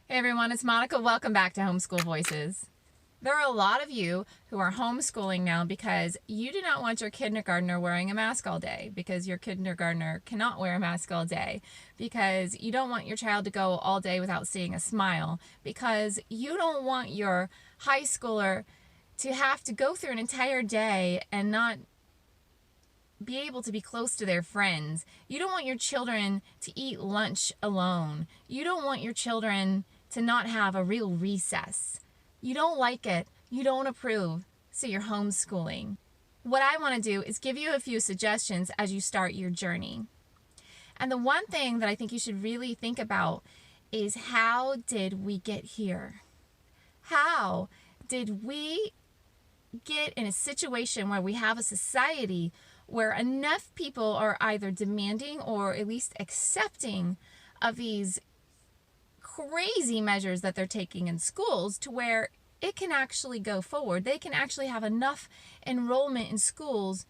Hey everyone, it's Monica. Welcome back to Homeschool Voices. There are a lot of you who are homeschooling now because you do not want your kindergartner wearing a mask all day, because your kindergartner cannot wear a mask all day, because you don't want your child to go all day without seeing a smile, because you don't want your high schooler to have to go through an entire day and not be able to be close to their friends. You don't want your children to eat lunch alone. You don't want your children to not have a real recess. You don't like it. You don't approve. So you're homeschooling. What I want to do is give you a few suggestions as you start your journey. And the one thing that I think you should really think about is, how did we get here? How did we get in a situation where we have a society where enough people are either demanding or at least accepting of these crazy measures that they're taking in schools to where it can actually go forward? They can actually have enough enrollment in schools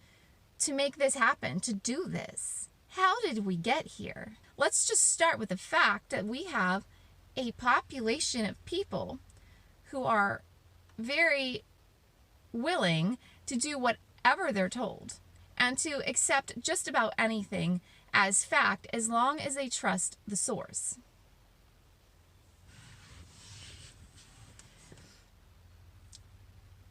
to make this happen, to do this. How did we get here? Let's just start with the fact that we have a population of people who are very willing to do whatever they're told and to accept just about anything as fact as long as they trust the source.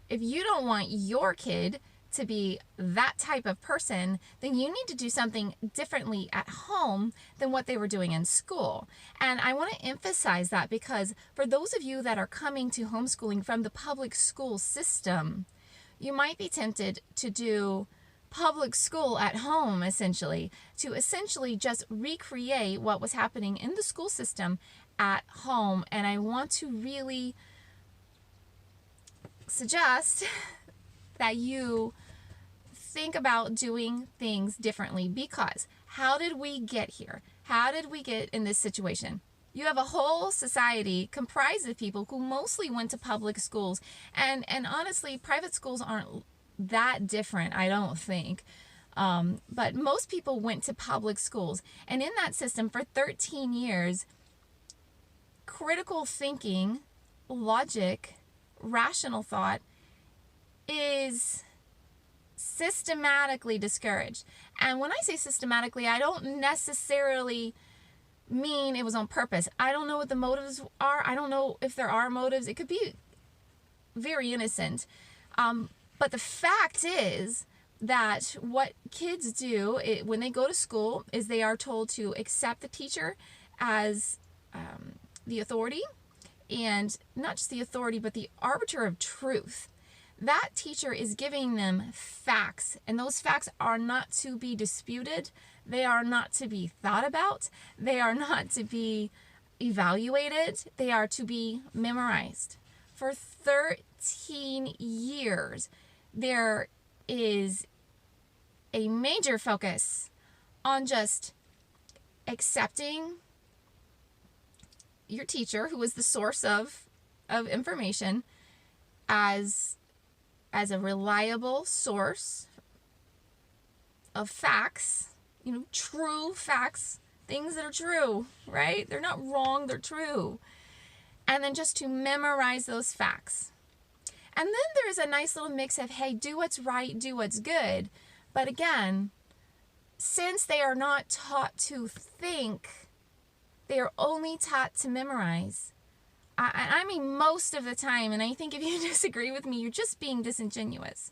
If you don't want your kid to be that type of person, then you need to do something differently at home than what they were doing in school. And I want to emphasize that because for those of you that are coming to homeschooling from the public school system, you might be tempted to do public school at home, essentially just recreate what was happening in the school system at home. And I want to really suggest that you think about doing things differently, because how did we get here? How did we get in this situation? You have a whole society comprised of people who mostly went to public schools, and honestly, private schools aren't that different, I don't think. But most people went to public schools, and in that system for 13 years, critical thinking, logic, rational thought is systematically discouraged. And when I say systematically, I don't necessarily mean it was on purpose. I don't know what the motives are. I don't know if there are motives. It could be very innocent. But the fact is that what kids do when they go to school is they are told to accept the teacher as the authority, and not just the authority, but the arbiter of truth. That teacher is giving them facts, and those facts are not to be disputed. They are not to be thought about. They are not to be evaluated. They are to be memorized. For 13 years, there is a major focus on just accepting your teacher, who is the source of information, as a reliable source of facts, true facts, things that are true, right? They're not wrong, they're true. And then just to memorize those facts. And then there's a nice little mix of, hey, do what's right, do what's good. But again, since they are not taught to think, they are only taught to memorize. I mean, most of the time, and I think if you disagree with me, you're just being disingenuous.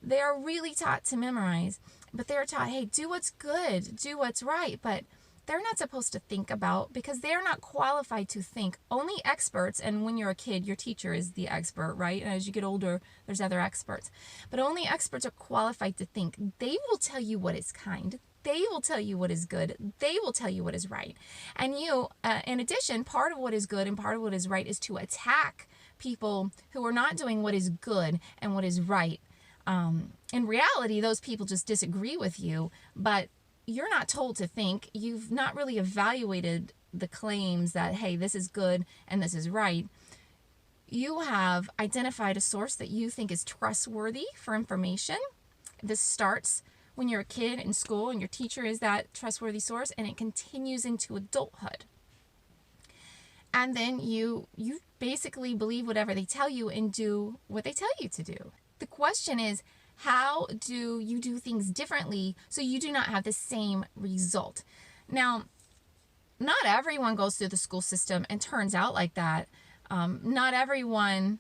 They are really taught to memorize, but they're taught, hey, do what's good, do what's right, but they're not supposed to think about, because they're not qualified to think. Only experts, and when you're a kid, your teacher is the expert, right? And as you get older, there's other experts. But only experts are qualified to think. They will tell you what is kind. They will tell you what is good. They will tell you what is right. And you, in addition, part of what is good and part of what is right is to attack people who are not doing what is good and what is right. In reality, those people just disagree with you, but you're not told to think. You've not really evaluated the claims that, hey, this is good and this is right. You have identified a source that you think is trustworthy for information. This starts when you're a kid in school and your teacher is that trustworthy source, and it continues into adulthood. And then you basically believe whatever they tell you and do what they tell you to do. The question is, how do you do things differently so you do not have the same result? Now, not everyone goes through the school system and turns out like that. Not everyone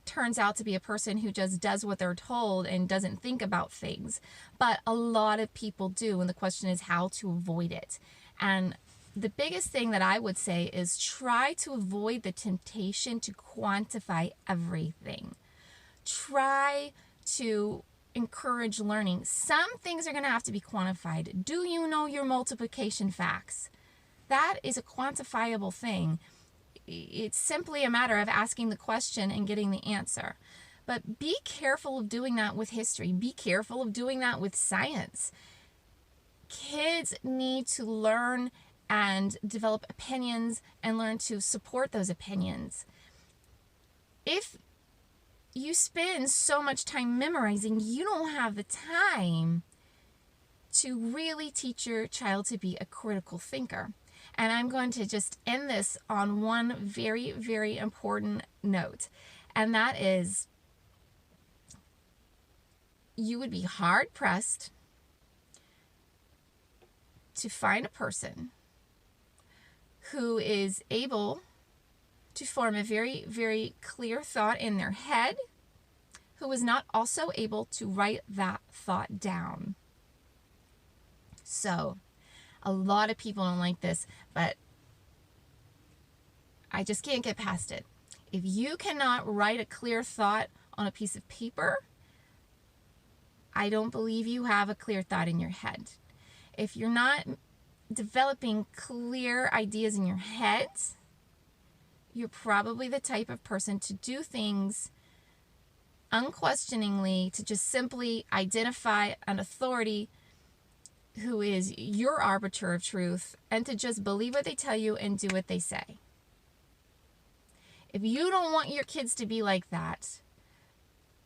turns out to be a person who just does what they're told and doesn't think about things. But a lot of people do, and the question is how to avoid it. And the biggest thing that I would say is try to avoid the temptation to quantify everything. Try to encourage learning. Some things are going to have to be quantified. Do you know your multiplication facts? That is a quantifiable thing. It's simply a matter of asking the question and getting the answer. But be careful of doing that with history. Be careful of doing that with science. Kids need to learn and develop opinions and learn to support those opinions. If you spend so much time memorizing, you don't have the time to really teach your child to be a critical thinker. And I'm going to just end this on one very, very important note. And that is, you would be hard-pressed to find a person who is able to form a very, very clear thought in their head, who is not also able to write that thought down. So, a lot of people don't like this, but I just can't get past it. If you cannot write a clear thought on a piece of paper, I don't believe you have a clear thought in your head. If you're not developing clear ideas in your head, you're probably the type of person to do things unquestioningly, to just simply identify an authority who is your arbiter of truth, and to just believe what they tell you and do what they say. If you don't want your kids to be like that,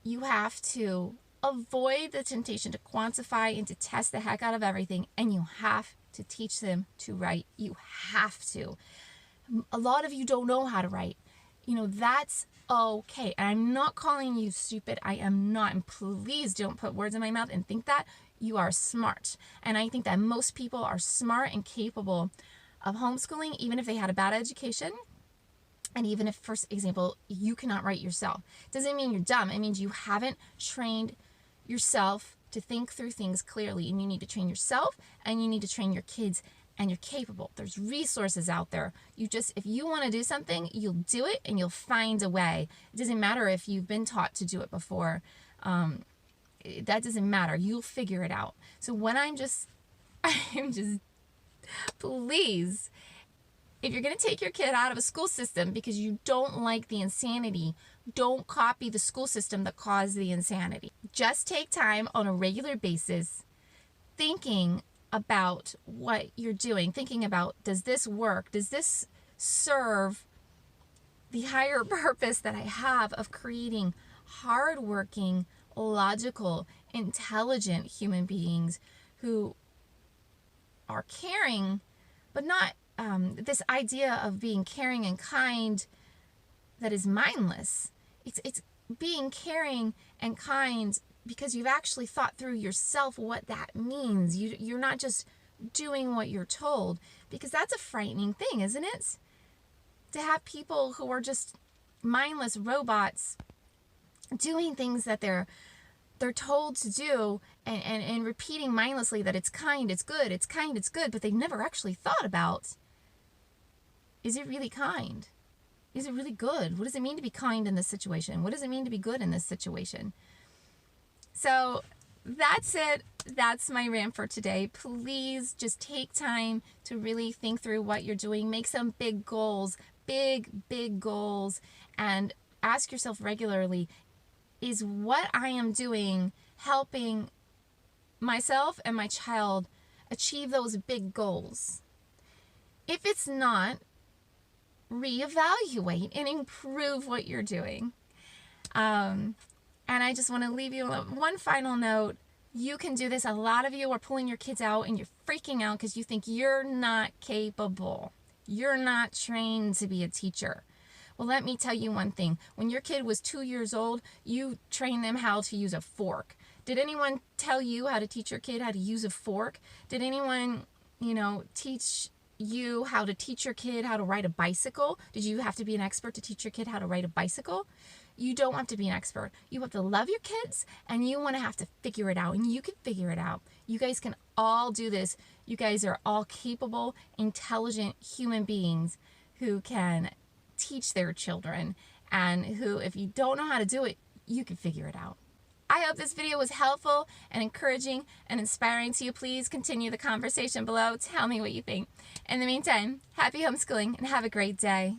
you have to avoid the temptation to quantify and to test the heck out of everything, and you have to teach them to write. You have to. A lot of you don't know how to write. That's okay. And I'm not calling you stupid. I am not. And please don't put words in my mouth and think that. You are smart. And I think that most people are smart and capable of homeschooling, even if they had a bad education. And even if, for example, you cannot write yourself. Doesn't mean you're dumb. It means you haven't trained yourself to think through things clearly. And you need to train yourself, and you need to train your kids, and you're capable. There's resources out there. If you want to do something, you'll do it, and you'll find a way. It doesn't matter if you've been taught to do it before. That doesn't matter. You'll figure it out. So when I'm just, please, if you're going to take your kid out of a school system because you don't like the insanity, don't copy the school system that caused the insanity. Just take time on a regular basis thinking about what you're doing, thinking about, does this work? Does this serve the higher purpose that I have of creating hardworking, logical, intelligent human beings who are caring, but not this idea of being caring and kind that is mindless. It's being caring and kind because you've actually thought through yourself what that means. You're not just doing what you're told, because that's a frightening thing, isn't it? To have people who are just mindless robots doing things that they're told to do and repeating mindlessly that it's kind, it's good, it's kind, it's good, but they've never actually thought about, is it really kind? Is it really good? What does it mean to be kind in this situation? What does it mean to be good in this situation? So that's it. That's my rant for today. Please just take time to really think through what you're doing. Make some big goals, big goals, and ask yourself regularly, is what I am doing helping myself and my child achieve those big goals? If it's not, reevaluate and improve what you're doing. And I just want to leave you one final note. You can do this. A lot of you are pulling your kids out and you're freaking out because you think you're not capable. You're not trained to be a teacher. Well, let me tell you one thing. When your kid was 2 years old, you trained them how to use a fork. Did anyone tell you how to teach your kid how to use a fork? Did anyone, teach you how to teach your kid how to ride a bicycle? Did you have to be an expert to teach your kid how to ride a bicycle? You don't have to be an expert. You have to love your kids, and you want to have to figure it out, and you can figure it out. You guys can all do this. You guys are all capable, intelligent human beings who can teach their children, and who, if you don't know how to do it, you can figure it out. I hope this video was helpful and encouraging and inspiring to you. Please continue the conversation below. Tell me what you think. In the meantime, happy homeschooling and have a great day.